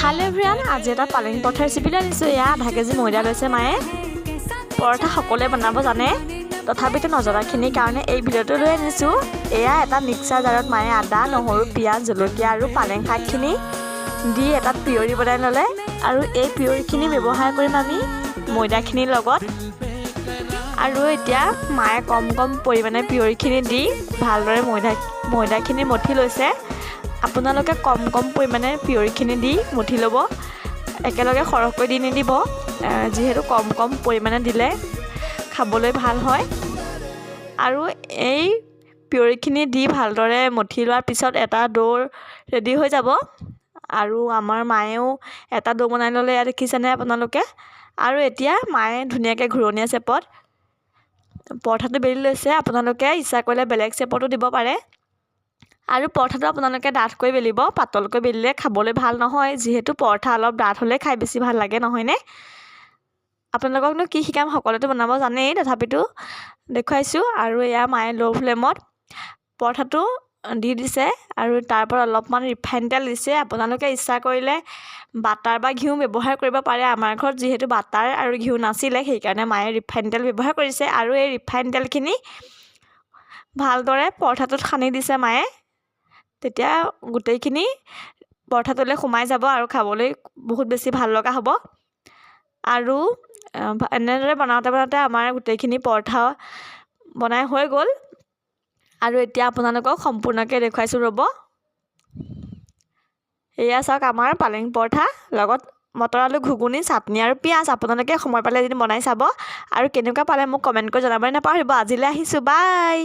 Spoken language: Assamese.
হেল্ল' এভৰিৱান, আজি এটা পালেং পৰঠা ৰেচিপি লৈ আনিছোঁ। এয়া আধা কেজি ময়দা লৈছে মায়ে। পৰঠা সকলোৱে বনাব জানে, তথাপিতো নজনাখিনিৰ কাৰণে এই ভিডিঅ'টো লৈ আনিছোঁ। এয়া এটা মিক্সাৰ জাৰত মায়ে আদা, নহৰু, পিঁয়াজ, জলকীয়া আৰু পালেং শাকখিনি দি এটা পিয়ৰি বনাই ল'লে। আৰু এই পিয়ৰিখিনি ব্যৱহাৰ কৰিম আমি ময়দাখিনিৰ লগত। আৰু এতিয়া মায়ে কম পৰিমাণে পিয়ৰিখিনি দি ভালদৰে ময়দাখিনি মঠি লৈছে। আপোনালোকে কম পৰিমাণে পিয়ৰিখিনি দি মঠি ল'ব, একেলগে সৰহকৈ দি নিদিব, যিহেতু কম পৰিমাণে দিলে খাবলৈ ভাল হয়। আৰু এই পিয়ৰিখিনি দি ভালদৰে মঠি লোৱাৰ পিছত এটা ডো ৰেডি হৈ যাব। আৰু আমাৰ মায়েও এটা ডো বনাই ল'লে, এয়া দেখিছেনে আপোনালোকে। আৰু এতিয়া মায়ে ধুনীয়াকৈ ঘূৰণীয়া চেপত পৰঠাটো বেলি লৈছে। আপোনালোকে ইচ্ছা কৰিলে বেলেগ চেপতো দিব পাৰে। আৰু পৰঠাটো আপোনালোকে ডাঠকৈ বেলিব, পাতলকৈ বেলিলে খাবলৈ ভাল নহয়, যিহেতু পৰঠা অলপ ডাঠ হ'লে খাই বেছি ভাল লাগে, নহয়নে? আপোনালোককনো কি শিকাম, সকলোতো বনাব জানেই, তথাপিতো দেখুৱাইছোঁ। আৰু এয়া মায়ে ল' ফ্লেমত পৰঠাটো দি দিছে আৰু তাৰ পৰা অলপমান ৰিফাইন তেল দিছে। আপোনালোকে ইচ্ছা কৰিলে বাটাৰ বা ঘিউ ব্যৱহাৰ কৰিব পাৰে। আমাৰ ঘৰত যিহেতু বাটাৰ আৰু ঘিউ নাছিলে, সেইকাৰণে মায়ে ৰিফাইন তেল ব্যৱহাৰ কৰিছে। আৰু এই ৰিফাইন তেলখিনি ভালদৰে পৰঠাটোত সানি দিছে মায়ে, তেতিয়া গোটেইখিনি পৰঠাটোলৈ সোমাই যাব আৰু খাবলৈ বহুত বেছি ভাল লগা হ'ব। আৰু এনেদৰে বনাওঁতে আমাৰ গোটেইখিনি পৰঠা বনাই হৈ গ'ল। আৰু এতিয়া আপোনালোকক সম্পূৰ্ণকৈ দেখুৱাইছোঁ, ৰ'ব। এয়া চাওক আমাৰ পালেং পৰঠা লগত মটৰ আলু ঘুগুনি, চাটনি আৰু পিঁয়াজ। আপোনালোকে সময় পালে এদিন বনাই চাব আৰু কেনেকুৱা পালে মোক কমেণ্ট কৰি জনাবলৈ নাপাহৰিব। আজিলৈ আহিছোঁ, বাই।